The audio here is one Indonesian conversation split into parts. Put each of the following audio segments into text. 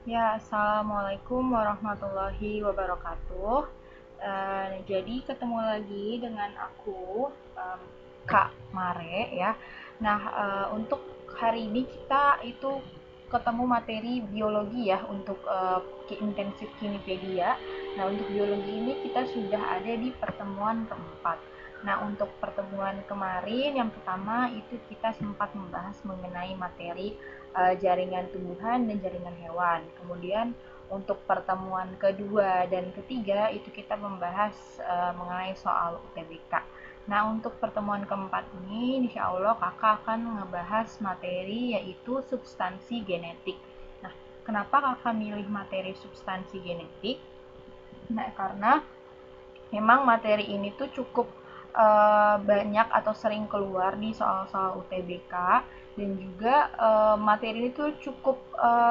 Ya, Assalamualaikum warahmatullahi wabarakatuh. Jadi ketemu lagi dengan aku, Kak Mare ya. Nah, untuk hari ini kita itu ketemu materi biologi ya untuk intensif Kinipedia. Nah, untuk biologi ini kita sudah ada di pertemuan keempat. Nah, untuk pertemuan kemarin yang pertama itu kita sempat membahas mengenai materi jaringan tumbuhan dan jaringan hewan. Kemudian untuk pertemuan kedua dan ketiga itu kita membahas mengenai soal UTBK. Nah, untuk pertemuan keempat ini insya Allah kakak akan ngebahas materi yaitu substansi genetik. Nah, kenapa kakak milih materi substansi genetik? Nah, karena memang materi ini tuh cukup banyak atau sering keluar di soal-soal UTBK, dan juga materi ini tuh cukup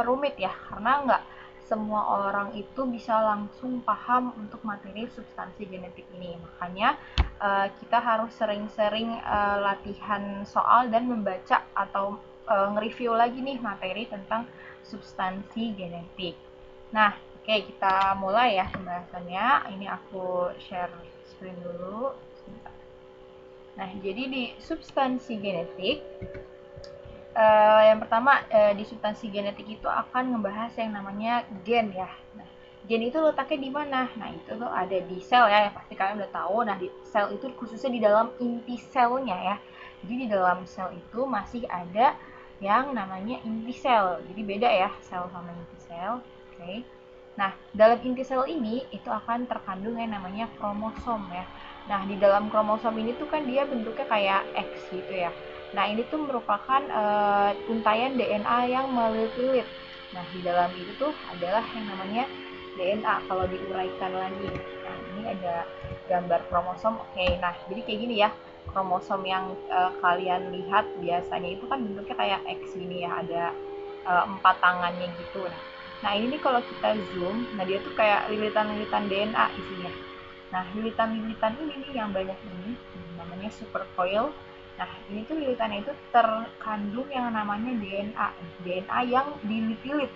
rumit ya, karena nggak semua orang itu bisa langsung paham untuk materi substansi genetik ini. Makanya kita harus sering-sering latihan soal dan membaca atau nge-review lagi nih materi tentang substansi genetik. Nah, oke, kita mulai ya pembahasannya. Ini aku share screen dulu. Nah, jadi di substansi genetik, yang pertama di substansi genetik itu akan ngebahas yang namanya gen ya. Nah, gen itu letaknya di mana? Nah, itu tuh ada di sel ya, pasti kalian udah tahu. Nah, di sel itu khususnya di dalam inti selnya ya. Jadi di dalam sel itu masih ada yang namanya inti sel. Jadi beda ya sel sama inti sel. Oke. Nah, dalam inti sel ini itu akan terkandung yang namanya kromosom ya. Nah, di dalam kromosom ini tuh kan dia bentuknya kayak X gitu ya. Nah, ini tuh merupakan untayan DNA yang melilit-lilit. Nah, di dalam itu tuh adalah yang namanya DNA kalau diuraikan lagi. Nah, ini ada gambar kromosom. Oke, nah jadi kayak gini ya. Kromosom yang kalian lihat biasanya itu kan bentuknya kayak X gini ya, ada empat tangannya gitu. Nah, ini nih kalau kita zoom, nah dia tuh kayak lilitan-lilitan DNA isinya. Nah, lilitan-lilitan ini nih yang banyak ini namanya supercoil. Nah, ini tuh lilitannya itu terkandung yang namanya DNA, DNA yang dililit-lilit.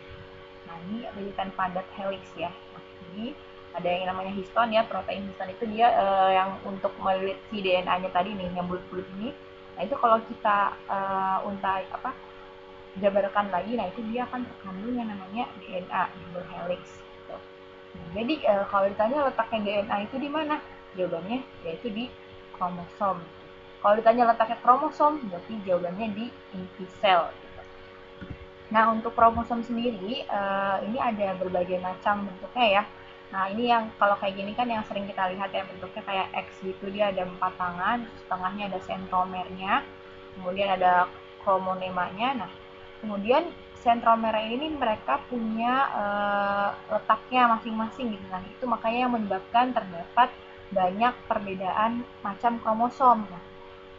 Nah, ini lilitan padat helix ya. Nah, jadi ada yang namanya histon ya, protein histon itu dia yang untuk melilit si DNA-nya tadi nih, yang bulat-bulat ini. Nah, itu kalau kita untai apa jabarkan lagi, nah itu dia akan terkandung yang namanya DNA, double helix. Gitu. Nah, jadi kalau ditanya letaknya DNA itu di mana? Jawabannya yaitu di kromosom. Kalau ditanya letaknya kromosom, berarti jawabannya di inti sel. Gitu. Nah, untuk kromosom sendiri, ini ada berbagai macam bentuknya ya. Nah, ini yang kalau kayak gini kan yang sering kita lihat ya, bentuknya kayak X gitu, dia ada 4 tangan, setengahnya ada sentromernya, kemudian ada chromonemanya. Nah, kemudian sentromer ini mereka punya letaknya masing-masing gitu. Nah, itu makanya yang menyebabkan terdapat banyak perbedaan macam kromosom. Nah,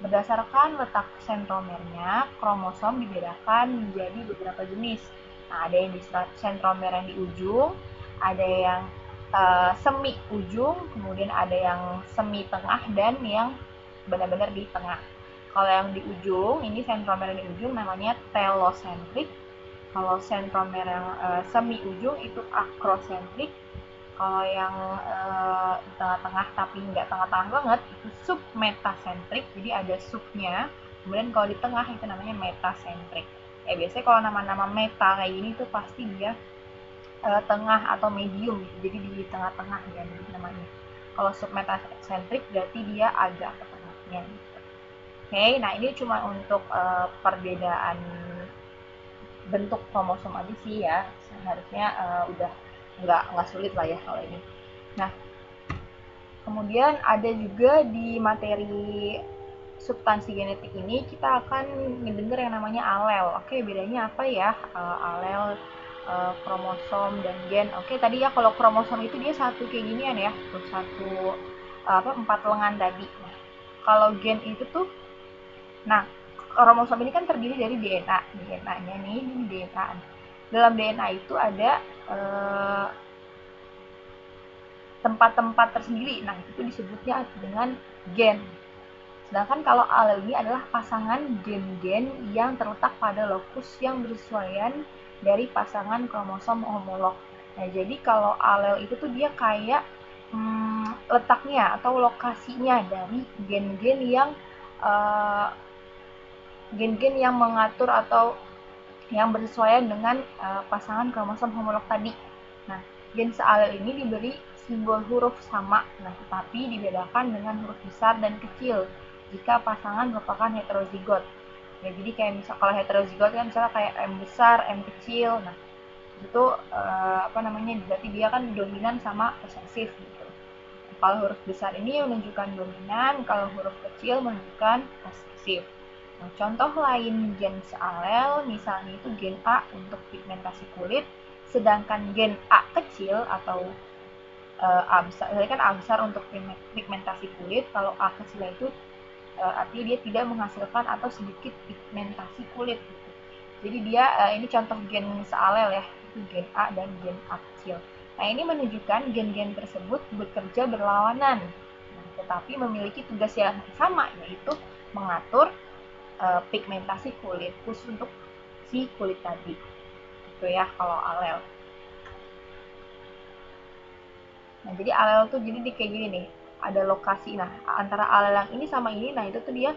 berdasarkan letak sentromernya, kromosom dibedakan menjadi beberapa jenis. Nah, ada yang di sentromer yang di ujung, ada yang semi ujung, kemudian ada yang semi tengah, dan yang benar-benar di tengah. Kalau yang di ujung, ini sentromer yang di ujung namanya telosentrik. Kalau sentromer yang semi ujung itu akrosentrik. Kalau yang di tengah-tengah tapi nggak tengah-tengah banget itu submetasentrik, jadi ada subnya. Kemudian kalau di tengah itu namanya metasentrik. Biasanya kalau nama-nama meta kayak gini tuh pasti dia tengah atau medium gitu. Jadi di tengah-tengah ya namanya. Kalau submetasentrik berarti dia agak ke tengahnya gitu. Oke, nah ini cuma untuk perbedaan bentuk kromosom aja sih ya. Seharusnya udah nggak sulit lah ya kalau ini. Nah, kemudian ada juga di materi substansi genetik ini kita akan mendengar yang namanya alel. Oke, bedanya apa ya? Alel, kromosom dan gen. Oke, tadi ya kalau kromosom itu dia satu kayak ginian ya, tuh satu empat lengan tadi. Nah, kalau gen itu tuh, nah kromosom ini kan terdiri dari DNA, DNA-nya nih, ini DNA. Dalam DNA itu ada tempat-tempat tersendiri. Nah, itu disebutnya dengan gen. Sedangkan kalau alel ini adalah pasangan gen-gen yang terletak pada lokus yang bersesuaian dari pasangan kromosom homolog. Nah, jadi kalau alel itu tuh dia kayak letaknya atau lokasinya dari gen-gen yang gen-gen yang mengatur atau yang bersesuaian dengan pasangan kromosom homolog tadi. Nah, gen sealel ini diberi simbol huruf sama, nah tetapi dibedakan dengan huruf besar dan kecil jika pasangan merupakan heterozigot. Ya, jadi kayak misal kalau heterozigot kan misalnya kayak M besar, M kecil. Nah, itu berarti dia kan dominan sama resesif gitu. Kalau huruf besar ini menunjukkan dominan, kalau huruf kecil menunjukkan resesif. Nah, contoh lain gen sealel misalnya itu gen A untuk pigmentasi kulit, sedangkan gen A kecil atau A besar, kan A besar untuk pigmentasi kulit, kalau A kecil itu artinya dia tidak menghasilkan atau sedikit pigmentasi kulit gitu. Jadi dia ini contoh gen sealel ya, itu gen A dan gen A kecil. Nah, ini menunjukkan gen-gen tersebut bekerja berlawanan, nah, tetapi memiliki tugas yang sama, yaitu mengatur pigmentasi kulit khusus untuk si kulit tadi. Itu ya kalau alel. Nah, jadi alel tuh jadi kayak gini nih, ada lokasi. Nah, antara alel yang ini sama ini, nah itu tuh dia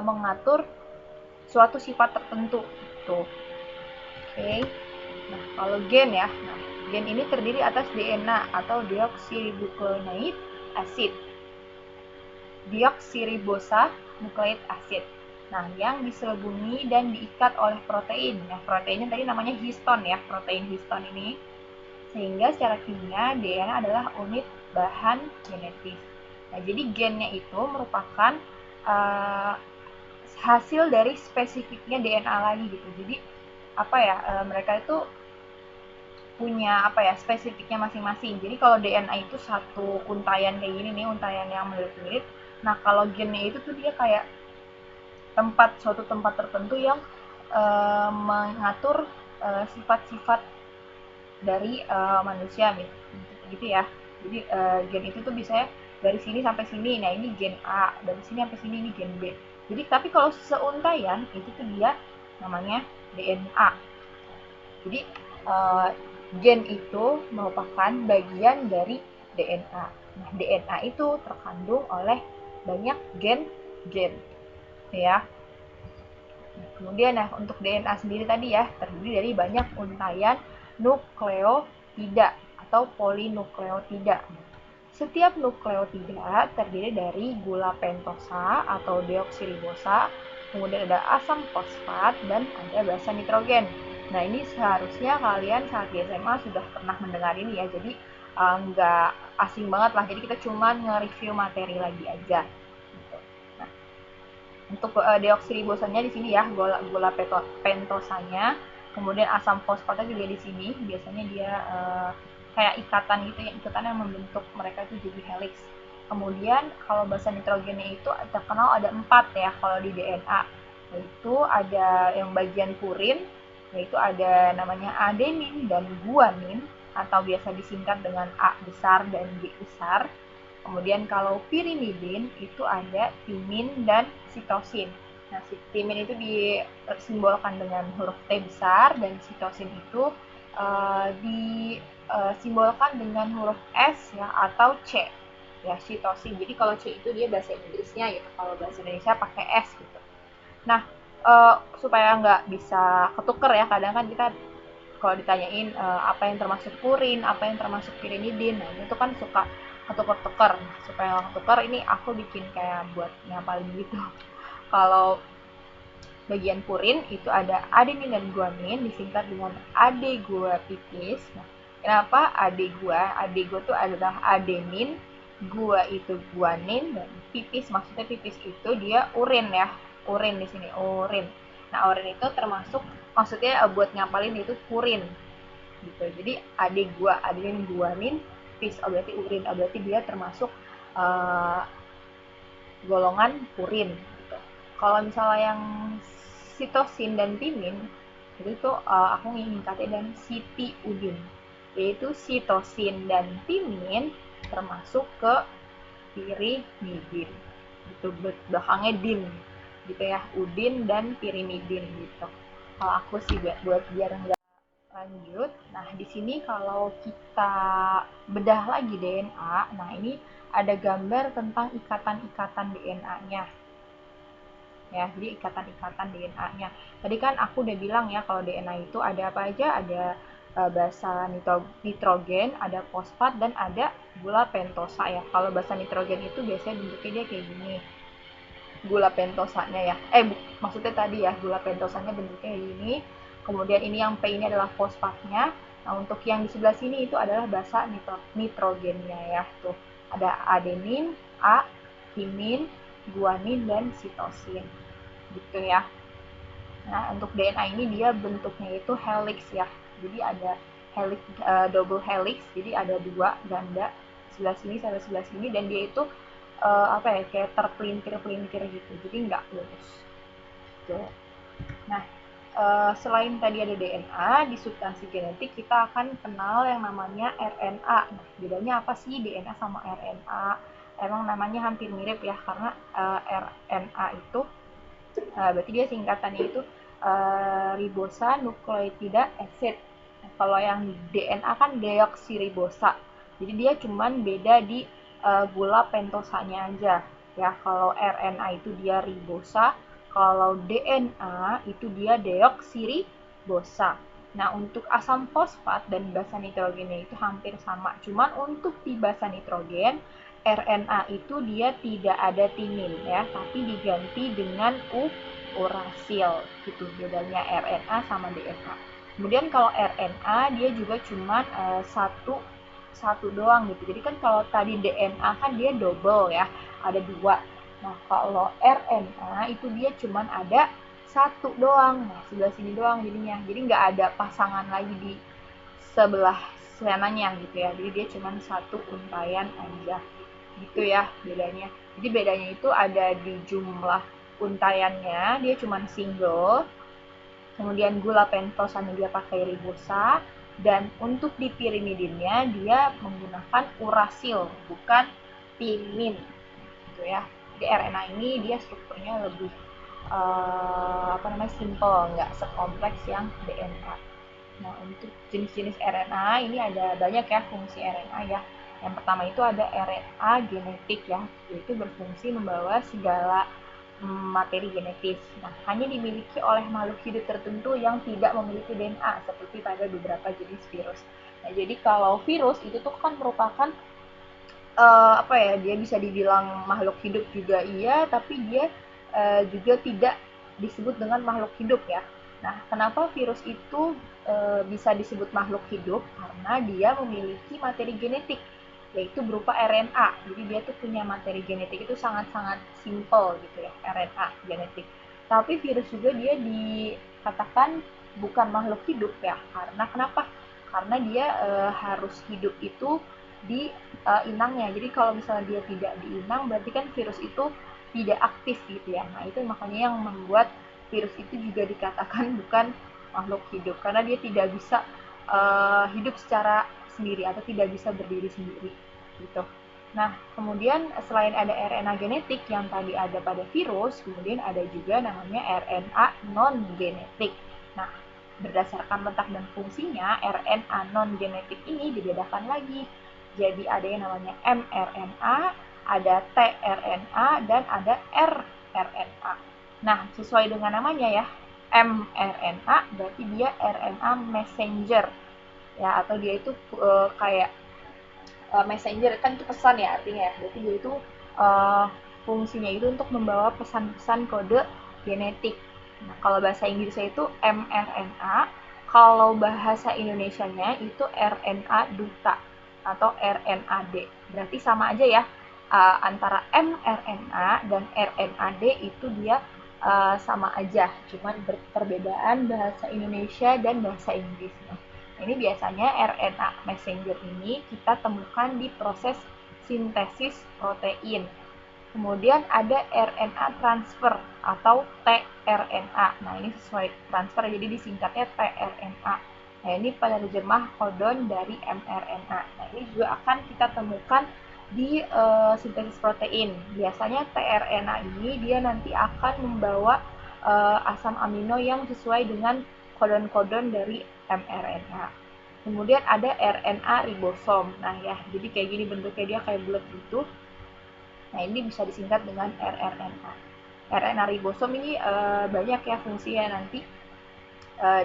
mengatur suatu sifat tertentu gitu. Oke. Nah, kalau gen ya, nah, gen ini terdiri atas DNA atau deoksiribonukleik acid, deoksiribosa nukleik acid. Nah, yang diselubungi dan diikat oleh protein. Nah, proteinnya tadi namanya histon ya, protein histon ini. Sehingga secara kimia DNA adalah unit bahan genetis. Nah, jadi gennya itu merupakan hasil dari spesifiknya DNA lagi gitu. Jadi mereka itu punya spesifiknya masing-masing. Jadi kalau DNA itu satu untayan kayak gini nih, untayan yang mirip-mirip. Nah, kalau gennya itu tuh dia kayak suatu tempat tertentu yang mengatur sifat-sifat dari manusia gitu ya. Jadi gen itu tuh bisa dari sini sampai sini. Nah, ini gen A, dari sini sampai sini ini gen B. Jadi tapi kalau seuntayan itu tuh dia namanya DNA. Jadi gen itu merupakan bagian dari DNA. Nah, DNA itu terkandung oleh banyak gen ya. Kemudian untuk DNA sendiri tadi ya, terdiri dari banyak untayan nukleotida atau polinukleotida. Setiap nukleotida terdiri dari gula pentosa atau deoksiribosa, kemudian ada asam fosfat, dan ada basa nitrogen. Nah, ini seharusnya kalian saat di SMA sudah pernah mendengar ini ya, jadi nggak asing banget lah, jadi kita cuma nge-review materi lagi aja. Nah, untuk deoksiribosanya di sini ya, gula pentosanya, kemudian asam fosfatnya juga di sini, biasanya dia kayak ikatan gitu ya, ikatan yang membentuk mereka itu jadi helix. Kemudian kalau basa nitrogennya itu terkenal ada 4 ya kalau di DNA, yaitu ada yang bagian purin, yaitu ada namanya adenin dan guanin atau biasa disingkat dengan A besar dan G besar. Kemudian kalau pirimidin itu ada timin dan sitosin. Nah, timin itu disimbolkan dengan huruf T besar dan sitosin itu disimbolkan dengan huruf S ya atau C ya, sitosin. Jadi kalau C itu dia bahasa Inggrisnya gitu, kalau bahasa Indonesia pakai S gitu. Nah, supaya nggak bisa ketuker ya, kadang kan kita kalau ditanyain apa yang termasuk purin, apa yang termasuk pirimidin, nah itu kan suka ketuker-tuker. Nah, supaya nggak ketuker, ini aku bikin kayak buat ngapalin gitu. Kalau bagian purin itu ada adenin dan guanin, disingkat dengan adeguapipis. Nah, kenapa adegua? Adegua itu adalah adenin, gua itu guanin, dan pipis, maksudnya pipis itu dia urin ya, urin di sini, urin. Nah, urin itu termasuk, maksudnya buat ngapalin itu purin gitu. Jadi adegua, adenin, guanin, pis, berarti urin, berarti dia termasuk golongan purin gitu. Kalau misalnya yang sitosin dan timin itu aku ngingkatnya dan sitiudin, yaitu sitosin dan timin termasuk ke pirimidin itu, belakangnya din gitu ya, udin dan pirimidin gitu. Kalau aku sih buat biar nggak Lanjut. Nah, di sini kalau kita bedah lagi DNA, nah ini ada gambar tentang ikatan-ikatan DNA-nya. Ya, jadi ikatan-ikatan DNA-nya. Tadi kan aku udah bilang ya kalau DNA itu ada apa aja? Ada basa nitrogen, ada fosfat dan ada gula pentosa ya. Kalau basa nitrogen itu biasanya bentuknya dia kayak gini. Gula pentosanya ya. Maksudnya tadi ya, gula pentosanya bentuknya kayak gini. Kemudian ini yang P ini adalah fosfatnya. Nah, untuk yang di sebelah sini itu adalah basa nitrogennya ya. Tuh, ada adenin, A, timin, guanin, dan sitosin. Gitu ya. Nah, untuk DNA ini dia bentuknya itu helix ya. Jadi ada helix, double helix, jadi ada dua ganda sebelah sini sama sebelah sini, dan dia itu apa ya, kayak terpelintir-pelintir gitu. Jadi nggak lurus. Gitu. Nah, selain tadi ada DNA, di substansi genetik kita akan kenal yang namanya RNA. Nah, bedanya apa sih DNA sama RNA? Emang namanya hampir mirip ya, karena RNA itu berarti dia singkatannya itu ribosa nukleotida acid. Nah, kalau yang DNA kan deoksiribosa. Jadi dia cuman beda di gula pentosanya aja. Ya, kalau RNA itu dia ribosa, kalau DNA itu dia deoksiribosa. Nah, untuk asam fosfat dan basa nitrogennya itu hampir sama. Cuman untuk di basa nitrogen, RNA itu dia tidak ada timin ya, tapi diganti dengan urasil gitu bedanya RNA sama DNA. Kemudian kalau RNA dia juga cuma satu doang gitu. Jadi kan kalau tadi DNA kan dia double ya, ada dua. Nah, kalau RNA itu dia cuma ada satu doang. Nah, sebelah sini doang jadinya. Jadi nggak ada pasangan lagi di sebelah sananya gitu ya. Jadi dia cuma satu untaian aja. Gitu ya bedanya. Jadi bedanya itu ada di jumlah untaiannya, dia cuma single. Kemudian gula pentosanya dia pakai ribosa, dan untuk di pirimidinnya dia menggunakan urasil bukan timin gitu ya. Di RNA ini dia strukturnya lebih simple, nggak sekompleks yang DNA. Nah, untuk jenis-jenis RNA ini ada banyak ya fungsi RNA ya. Yang pertama itu ada RNA genetik ya, yaitu berfungsi membawa segala materi genetis. Nah, hanya dimiliki oleh makhluk hidup tertentu yang tidak memiliki DNA, seperti pada beberapa jenis virus. Nah, jadi kalau virus itu tuh kan merupakan dia bisa dibilang makhluk hidup juga iya, tapi dia juga tidak disebut dengan makhluk hidup ya. Nah, kenapa virus itu bisa disebut makhluk hidup? Karena dia memiliki materi genetik, yaitu berupa RNA. Jadi dia tuh punya materi genetik itu sangat-sangat simple gitu ya, RNA genetik. Tapi virus juga dia dikatakan bukan makhluk hidup ya. Karena kenapa? Karena dia harus hidup itu di inangnya. Jadi kalau misalnya dia tidak diinang, berarti kan virus itu tidak aktif gitu ya. Nah, itu makanya yang membuat virus itu juga dikatakan bukan makhluk hidup, karena dia tidak bisa hidup secara sendiri atau tidak bisa berdiri sendiri gitu. Nah, kemudian selain ada RNA genetik yang tadi ada pada virus, kemudian ada juga namanya RNA non-genetik. Nah, berdasarkan letak dan fungsinya, RNA non-genetik ini dibedakan lagi. Jadi ada yang namanya mRNA, ada tRNA, dan ada rRNA. Nah, sesuai dengan namanya ya, mRNA berarti dia RNA messenger ya, atau dia itu kayak messenger kan itu pesan ya artinya ya. Berarti dia itu fungsinya itu untuk membawa pesan-pesan kode genetik. Nah, kalau bahasa Inggrisnya itu mRNA, kalau bahasa Indonesianya itu RNA duta atau RNAD. Berarti sama aja ya, antara mRNA dan RNAD itu dia sama aja, cuman perbedaan bahasa Indonesia dan bahasa Inggrisnya. Nah, ini biasanya RNA messenger ini kita temukan di proses sintesis protein. Kemudian ada RNA transfer atau tRNA. Nah, ini sesuai transfer jadi disingkatnya tRNA. Nah, ini penerjemah kodon dari mRNA. Nah, ini juga akan kita temukan di sintesis protein. Biasanya tRNA ini dia nanti akan membawa asam amino yang sesuai dengan kodon-kodon dari mRNA. Kemudian ada RNA ribosom. Nah ya, jadi kayak gini bentuknya, dia kayak bulat gitu. Nah ini bisa disingkat dengan rRNA. RNA ribosom ini banyak ya fungsinya nanti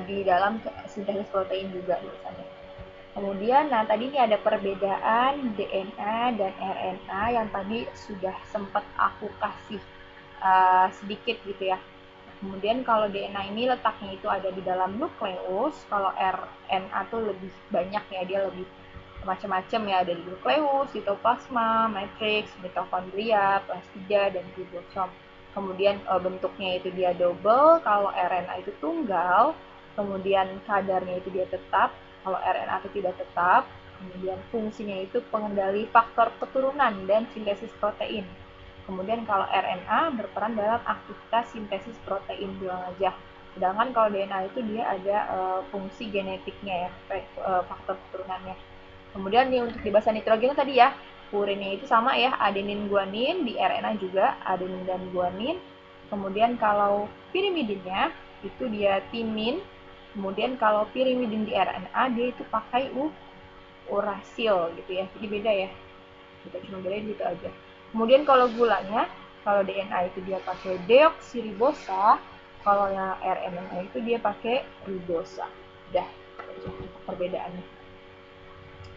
di dalam sintesis protein juga biasanya. Kemudian, nah tadi ini ada perbedaan DNA dan RNA yang tadi sudah sempat aku kasih sedikit gitu ya. Kemudian kalau DNA ini letaknya itu ada di dalam nukleus, kalau RNA tuh lebih banyak ya, dia lebih macam-macam ya, ada di nukleus, sitoplasma, matriks, mitokondria, plastida, dan ribosom. Kemudian bentuknya itu dia double, kalau RNA itu tunggal, kemudian kadarnya itu dia tetap, kalau RNA itu tidak tetap, kemudian fungsinya itu pengendali faktor keturunan dan sintesis protein. Kemudian kalau RNA berperan dalam aktivitas sintesis protein bilang aja. Sedangkan kalau DNA itu dia ada fungsi genetiknya ya, faktor keturunannya. Kemudian nih untuk di basa nitrogen tadi ya, purinnya itu sama ya, adenin guanin, di RNA juga adenin dan guanin. Kemudian kalau pirimidinnya itu dia timin. Kemudian kalau pirimidin di RNA dia itu pakai urasil gitu ya. Jadi beda ya. Kita cuma bedain gitu aja. Kemudian kalau gulanya, kalau DNA itu dia pakai deoksiribosa, kalau yang RNA itu dia pakai ribosa. Udah, perbedaannya.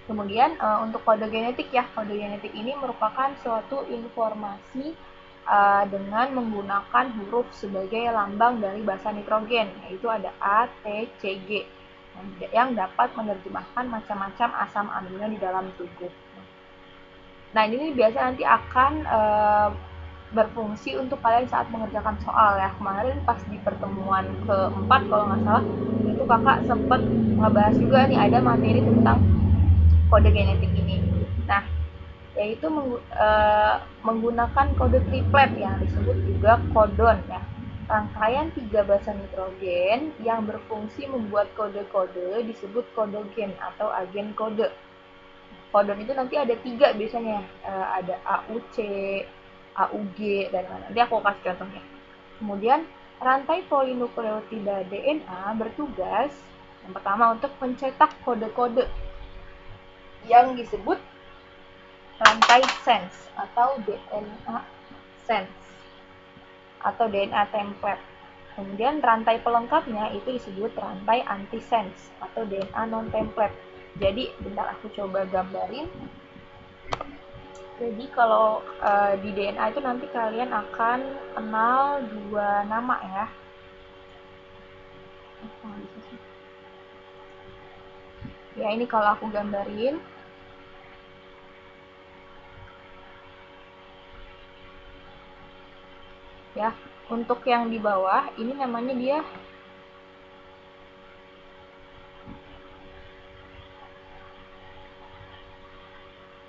Kemudian untuk kode genetik ya, kode genetik ini merupakan suatu informasi dengan menggunakan huruf sebagai lambang dari basa nitrogen, yaitu ada A, T, C, G, yang dapat menerjemahkan macam-macam asam amino di dalam tubuh. Nah ini biasa nanti akan berfungsi untuk kalian saat mengerjakan soal ya. Kemarin pas di pertemuan keempat kalau nggak salah, itu kakak sempat ngebahas juga nih ada materi tentang kode genetik ini. Nah, yaitu menggunakan kode triplet yang disebut juga kodon ya. Rangkaian 3 basa nitrogen yang berfungsi membuat kode-kode disebut kodogen atau agen kode. Kodon itu nanti ada 3 biasanya, ada AUC, AUG, dan nanti aku kasih contohnya. Kemudian rantai polinukleotida DNA bertugas yang pertama untuk mencetak kode-kode yang disebut rantai sense atau DNA sense atau DNA template. Kemudian rantai pelengkapnya itu disebut rantai antisense atau DNA non template. Jadi bentar aku coba gambarin. Jadi kalau di DNA itu nanti kalian akan kenal 2 nama ya. Ya ini kalau aku gambarin. Ya, untuk yang di bawah ini namanya dia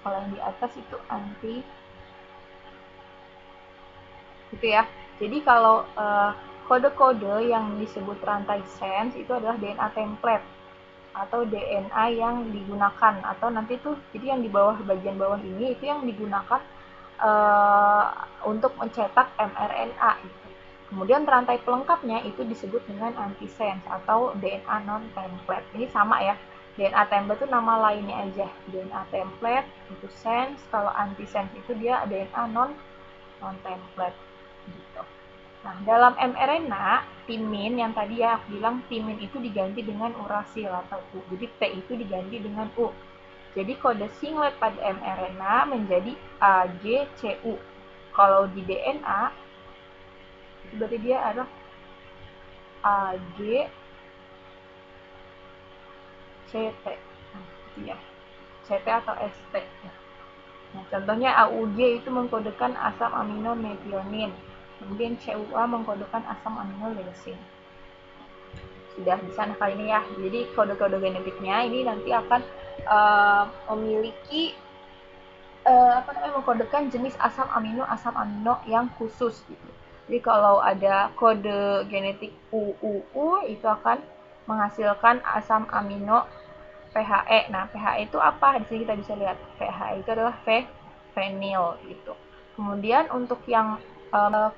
kalau yang di atas itu anti gitu ya. Jadi kalau kode-kode yang disebut rantai sense itu adalah DNA template atau DNA yang digunakan, atau nanti tuh jadi yang di bawah, bagian bawah ini itu yang digunakan untuk mencetak mRNA gitu. Kemudian rantai pelengkapnya itu disebut dengan antisense atau DNA non template. Ini sama ya. DNA template itu nama lainnya aja. DNA template itu sense, kalau antisense itu dia DNA non template gitu. Nah, dalam mRNA, timin yang tadi ya aku bilang timin itu diganti dengan urasil atau U. Jadi T itu diganti dengan U. Jadi kode singlet pada mRNA menjadi AGCU. Kalau di DNA itu berarti dia adalah AGCT. Nah, ya. CT atau ST. Nah, contohnya AUG itu mengkodekan asam amino metionin. Kemudian CUA mengkodekan asam amino leusin. Sudah di sana kali ini ya. Jadi kode-kode genetiknya ini nanti akan memiliki mengkodekan jenis asam amino yang khusus gitu. Jadi kalau ada kode genetik UUU itu akan menghasilkan asam amino PHE. Nah, PHE itu apa? Di sini kita bisa lihat PHE itu adalah phenyl gitu. Kemudian untuk yang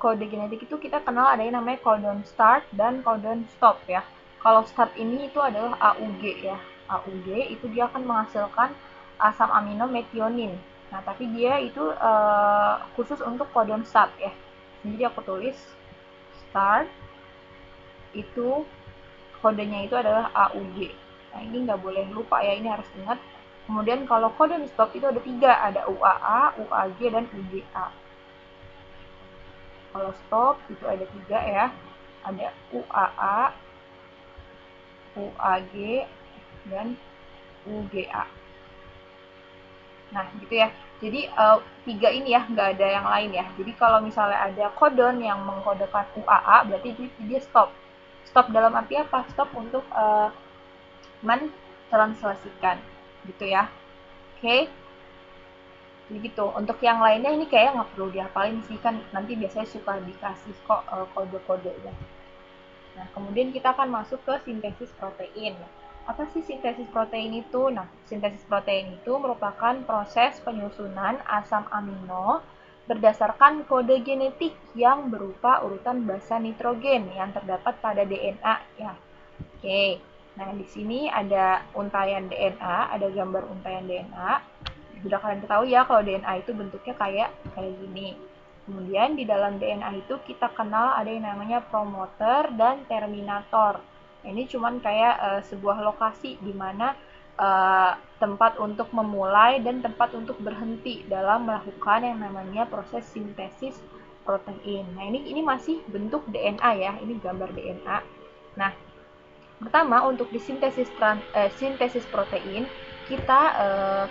kode genetik itu kita kenal ada yang namanya codon start dan codon stop ya. kalau start ini itu adalah AUG ya. AUG itu dia akan menghasilkan asam amino metionin. Nah, tapi dia itu khusus untuk codon start ya. Jadi aku tulis start itu kodenya itu adalah AUG. Nah, ini nggak boleh lupa ya, ini harus ingat. Kemudian kalau kode stop itu ada 3, ada UAA, UAG, dan UGA. Kalau stop itu ada 3 ya, ada UAA, UAG, dan UGA. Nah, gitu ya. Jadi 3 ini ya, nggak ada yang lain ya. Jadi kalau misalnya ada kodon yang mengkodekan UAA, berarti dia stop. Stop dalam arti apa? Stop untuk mentranslasikan, gitu ya. Oke. Jadi gitu. Untuk yang lainnya ini kayak nggak perlu dihafalin sih, kan nanti biasanya suka dikasih kok kode-kode ya. Nah, kemudian kita akan masuk ke sintesis protein. Apa sih sintesis protein itu? Nah, sintesis protein itu merupakan proses penyusunan asam amino berdasarkan kode genetik yang berupa urutan basa nitrogen yang terdapat pada DNA ya. Oke. Nah, di sini ada untaian DNA, ada gambar untaian DNA. Sudah kalian ketahui ya kalau DNA itu bentuknya kayak gini. Kemudian di dalam DNA itu kita kenal ada yang namanya promoter dan terminator. Ini cuman kayak sebuah lokasi di mana tempat untuk memulai dan tempat untuk berhenti dalam melakukan yang namanya proses sintesis protein. Nah, ini masih bentuk DNA ya. Ini gambar DNA. Nah, pertama untuk disintesis sintesis protein kita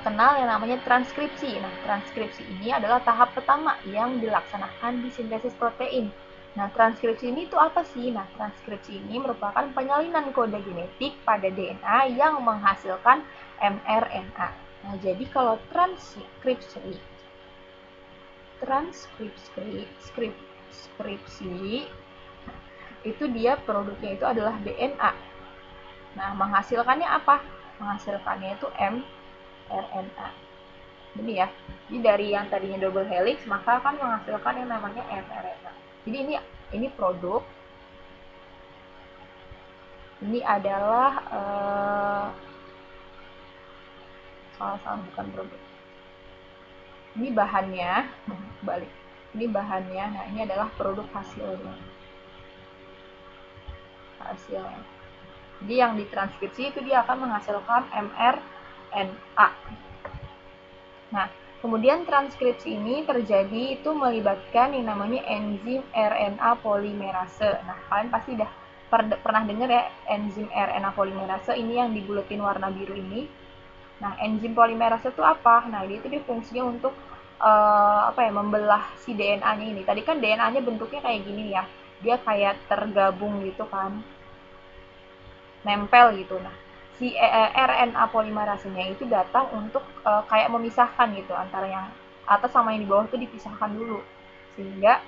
kenal yang namanya transkripsi. Nah, transkripsi ini adalah tahap pertama yang dilaksanakan di sintesis protein. Nah, transkripsi ini itu apa sih? Nah, transkripsi ini merupakan penyalinan kode genetik pada DNA yang menghasilkan mRNA. Nah, jadi kalau transkripsi itu dia produknya itu adalah DNA. Nah, menghasilkannya apa? Menghasilkannya itu mRNA. Ini ya. Jadi dari yang tadinya double helix maka akan menghasilkan yang namanya mRNA. Jadi ini produk. Ini adalah salah bukan produk. Ini bahannya, balik. Ini bahannya. Nah, ini adalah produk hasilnya. Jadi yang ditranskripsi itu dia akan menghasilkan mRNA. Nah, kemudian transkripsi ini terjadi itu melibatkan yang namanya enzim RNA polimerase. Nah, kalian pasti udah pernah dengar ya enzim RNA polimerase ini yang dibuletin warna biru ini. Nah, enzim polimerase itu apa? Nah, dia fungsinya untuk membelah si DNA-nya ini. Tadi kan DNA-nya bentuknya kayak gini ya. Dia kayak tergabung gitu kan. Nempel gitu. Nah, si RNA polimerasenya itu datang untuk kayak memisahkan gitu antara yang atas sama yang di bawah itu dipisahkan dulu sehingga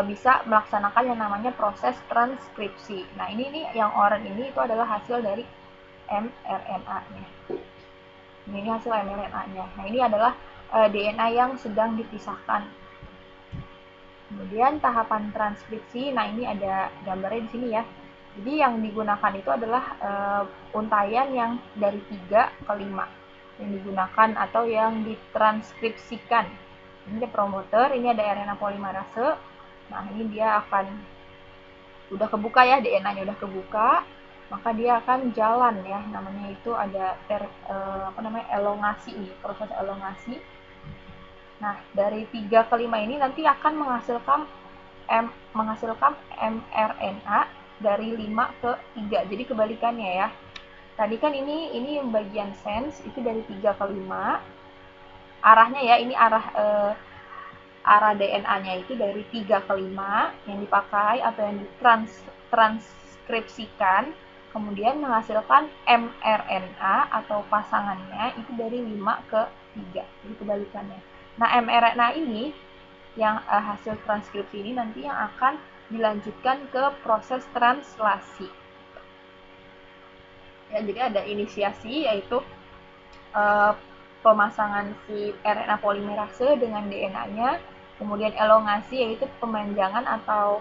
bisa melaksanakan yang namanya proses transkripsi. Nah, ini yang oranye ini itu adalah hasil dari mRNA-nya. Ini hasil mRNA-nya. Nah, ini adalah DNA yang sedang dipisahkan. Kemudian tahapan transkripsi. Nah, ini ada gambarnya di sini ya. Jadi yang digunakan itu adalah untaian yang dari 3 ke 5 yang digunakan atau yang ditranskripsikan. Ini ada promoter, ini ada RNA polimerase. Nah, ini dia akan udah kebuka ya, DNA-nya udah kebuka, maka dia akan jalan ya, namanya itu ada elongasi nih, proses elongasi. Nah, dari 3 ke 5 ini nanti akan menghasilkan mRNA dari 5 ke 3. Jadi kebalikannya ya. Tadi kan ini bagian sense itu dari 3 ke 5. Arahnya ya, ini arah DNA-nya itu dari 3 ke 5 yang dipakai atau yang ditranskripsikan, kemudian menghasilkan mRNA atau pasangannya itu dari 5 ke 3. Jadi kebalikannya. Nah, mRNA ini yang hasil transkripsi ini nanti yang akan dilanjutkan ke proses translasi. Ya, jadi ada inisiasi yaitu pemasangan si RNA polimerase dengan DNA-nya, kemudian elongasi yaitu pemanjangan atau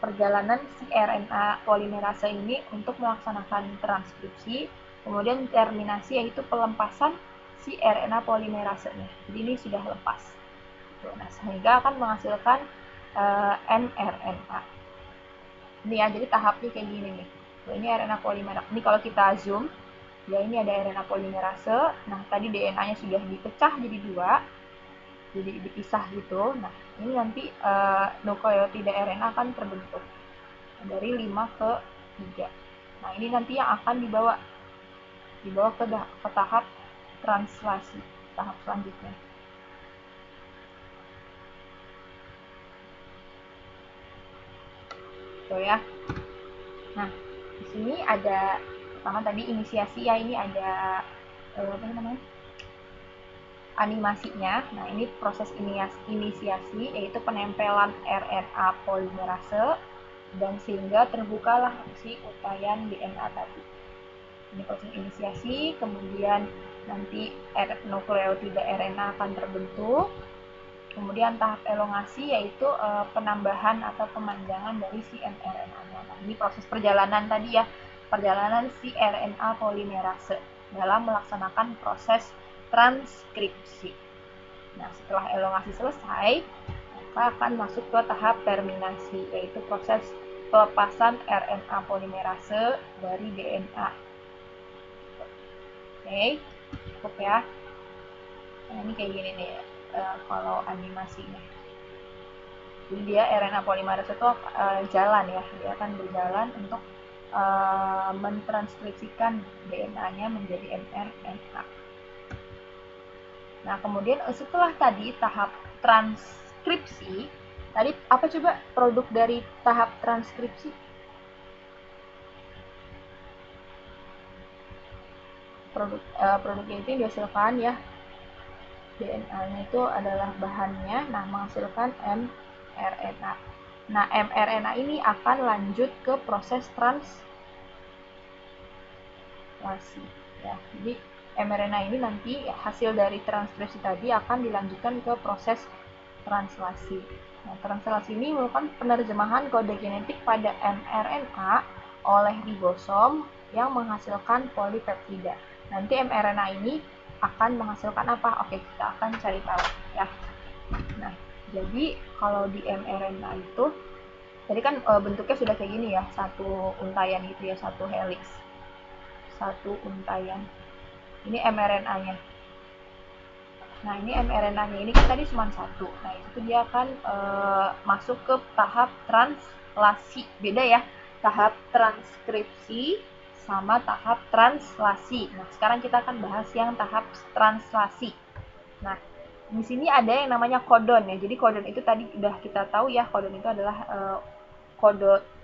perjalanan si RNA polimerase ini untuk melaksanakan transkripsi, kemudian terminasi yaitu pelepasan si RNA polimerasenya. Jadi ini sudah lepas. Nah, sehingga akan menghasilkan mRNA. Ini ya, jadi tahapnya kayak gini nih. Ini RNA polimerase. Ini kalau kita zoom, ya ini ada RNA polimerase. Nah, tadi DNA-nya sudah dipecah jadi 2, jadi dipisah gitu. Nah, ini nanti nukleotida RNA akan terbentuk dari 5 ke 3. Nah, ini nanti yang akan dibawa ke tahap translasi, tahap selanjutnya. Tuh ya. Nah, di sini ada pertama tadi inisiasi ya, ini ada apa namanya? Animasinya. Nah, ini proses inisiasi yaitu penempelan RNA polimerase dan sehingga terbukalah si untayan DNA tadi. Ini proses inisiasi, kemudian nanti nukleotida RNA akan terbentuk. Kemudian tahap elongasi yaitu penambahan atau pemanjangan dari si mRNA-nya. Nah, ini proses perjalanan tadi ya, perjalanan si RNA polimerase dalam melaksanakan proses transkripsi. Nah, setelah elongasi selesai, maka akan masuk ke tahap terminasi, yaitu proses pelepasan RNA polimerase dari DNA. Oke, cukup ya. Nah, ini kayak gini nih kalau animasinya. Jadi dia RNA polimerase itu jalan ya, dia akan berjalan untuk mentranskripsikan DNA-nya menjadi mRNA. Nah, kemudian setelah tadi tahap transkripsi, tadi apa coba produk dari tahap transkripsi? Produknya itu yang dihasilkan ya, DNA-nya itu adalah bahannya, nah menghasilkan mRNA. Nah, mRNA ini akan lanjut ke proses translasi ya. Jadi mRNA ini nanti hasil dari transkripsi tadi akan dilanjutkan ke proses translasi. Nah, translasi ini merupakan penerjemahan kode genetik pada mRNA oleh ribosom yang menghasilkan polipeptida. Nanti mRNA ini akan menghasilkan apa? Oke, kita akan cari tahu ya. Nah, jadi kalau di mRNA itu tadi kan bentuknya sudah kayak gini ya, satu untayan gitu ya, satu helix, satu untayan. Ini mRNA-nya. Nah, ini mRNA-nya ini kan tadi cuma satu. Nah, itu dia akan masuk ke tahap translasi. Beda ya, tahap transkripsi sama tahap translasi. Nah, sekarang kita akan bahas yang tahap translasi. Nah, di sini ada yang namanya codon ya. Jadi codon itu tadi udah kita tahu ya, codon itu adalah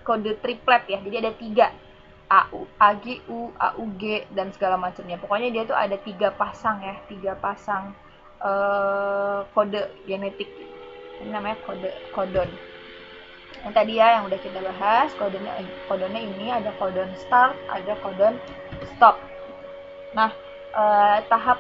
kode triplet ya. Jadi ada 3. AGU, AUG dan segala macamnya. Pokoknya dia tuh ada 3 pasang ya, 3 pasang kode genetik. Ini namanya codon. Yang tadi ya yang udah kita bahas, kodonnya ini ada codon start, ada codon stop. Nah, tahap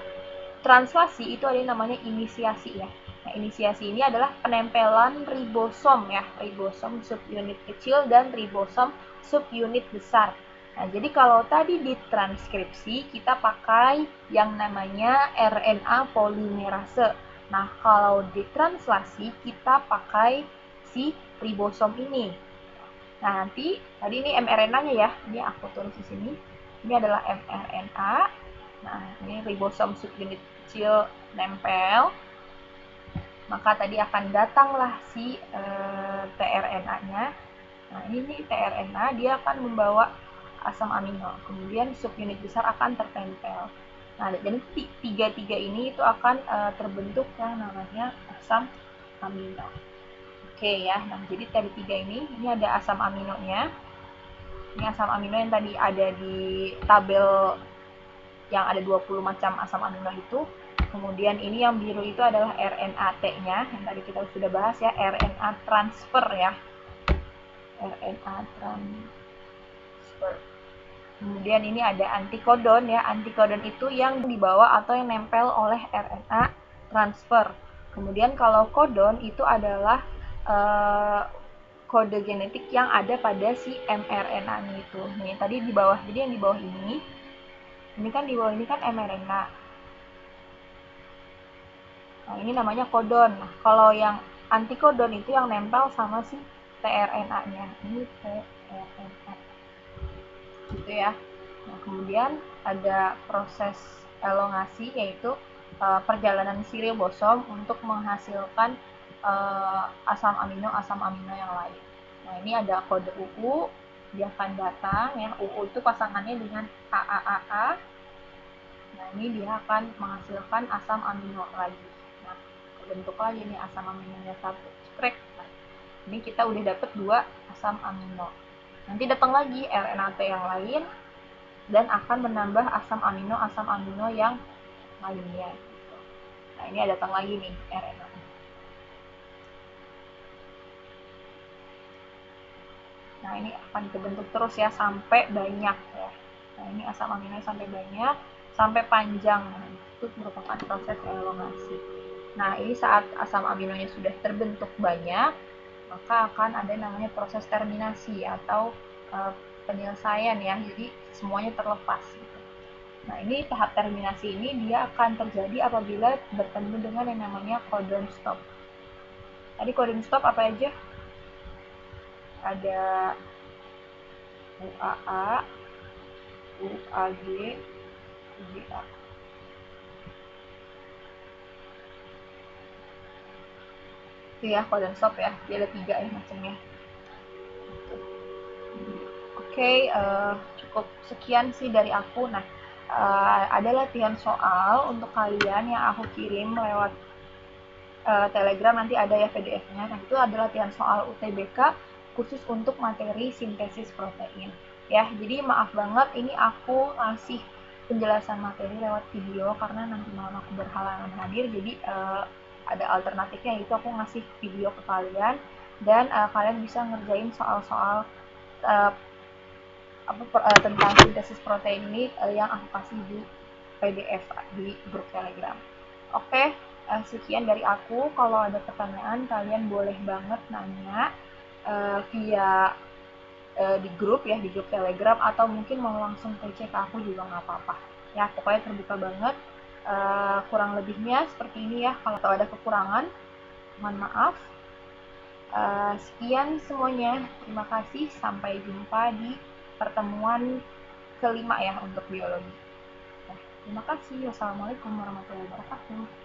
translasi itu ada yang namanya inisiasi ya. Nah, inisiasi ini adalah penempelan ribosom ya, ribosom subunit kecil dan ribosom subunit besar. Nah, jadi kalau tadi di transkripsi kita pakai yang namanya RNA polimerase. Nah, kalau di translasi kita pakai si ribosom ini. Nah, nanti tadi ini mRNA-nya ya. Ini aku tulis di sini. Ini adalah mRNA. Nah, ini ribosom subunit kecil nempel. Maka tadi akan datanglah si tRNA-nya. Nah, ini tRNA dia akan membawa asam amino. Kemudian subunit besar akan tertempel. Nah, jadi tiga ini itu akan terbentuk yang namanya asam amino. Oke ya. Nah, jadi dari 3 ini ada asam aminonya. Ini asam amino yang tadi ada di tabel yang ada 20 macam asam amino itu. Kemudian ini yang biru itu adalah RNA-T-nya yang tadi kita sudah bahas ya, RNA transfer ya. RNA transfer. Kemudian ini ada antikodon ya. Antikodon itu yang dibawa atau yang nempel oleh RNA transfer. Kemudian kalau kodon itu adalah kode genetik yang ada pada si mRNA-nya itu. Nih, tadi di bawah, jadi yang di bawah ini kan di bawah ini kan mRNA. Nah, ini namanya kodon. Nah, kalau yang antikodon itu yang nempel sama si tRNA-nya. Ini tRNA. Gitu ya. Nah, kemudian ada proses elongasi, yaitu perjalanan si ribosom untuk menghasilkan asam amino yang lain. Nah, ini ada kode UU, dia akan datang ya. UU itu pasangannya dengan AAAA. Nah, ini dia akan menghasilkan asam amino lagi. Nah, terbentuk lagi nih asam aminonya satu. Cekrek. Nah, ini kita udah dapet 2 asam amino. Nanti datang lagi RNA yang lain dan akan menambah asam amino yang lainnya. Nah, ini ada datang lagi nih RNA. Nah, ini akan terbentuk terus ya sampai banyak ya. Nah, ini asam amino sampai banyak, sampai panjang. Nah, itu merupakan proses elongasi. Nah, ini saat asam aminonya sudah terbentuk banyak, maka akan ada namanya proses terminasi atau penyelesaian ya. Jadi semuanya terlepas gitu. Nah, ini tahap terminasi ini dia akan terjadi apabila bertemu dengan yang namanya codon stop. Tadi codon stop apa aja? Ada UAA, UAG, UGA. Itu ya codon stop ya. Dia ada 3 ya macamnya. Oke, cukup sekian sih dari aku. Nah, ada latihan soal untuk kalian yang aku kirim lewat Telegram, nanti ada ya PDF-nya. Nah, itu ada latihan soal UTBK khusus untuk materi sintesis protein. Ya, jadi maaf banget ini aku ngasih penjelasan materi lewat video karena nanti malam aku berhalangan hadir. Jadi ada alternatifnya, yaitu aku ngasih video ke kalian dan kalian bisa ngerjain soal-soal tentang sintesis protein ini yang aku kasih di PDF di grup Telegram. Oke, sekian dari aku. Kalau ada pertanyaan kalian boleh banget nanya via di grup ya, di grup Telegram, atau mungkin mau langsung PC ke aku juga nggak apa-apa. Ya, pokoknya terbuka banget. Kurang lebihnya seperti ini ya. Kalau ada kekurangan, mohon maaf. Sekian semuanya. Terima kasih. Sampai jumpa di pertemuan kelima ya untuk biologi. Terima kasih. Wassalamualaikum warahmatullahi wabarakatuh.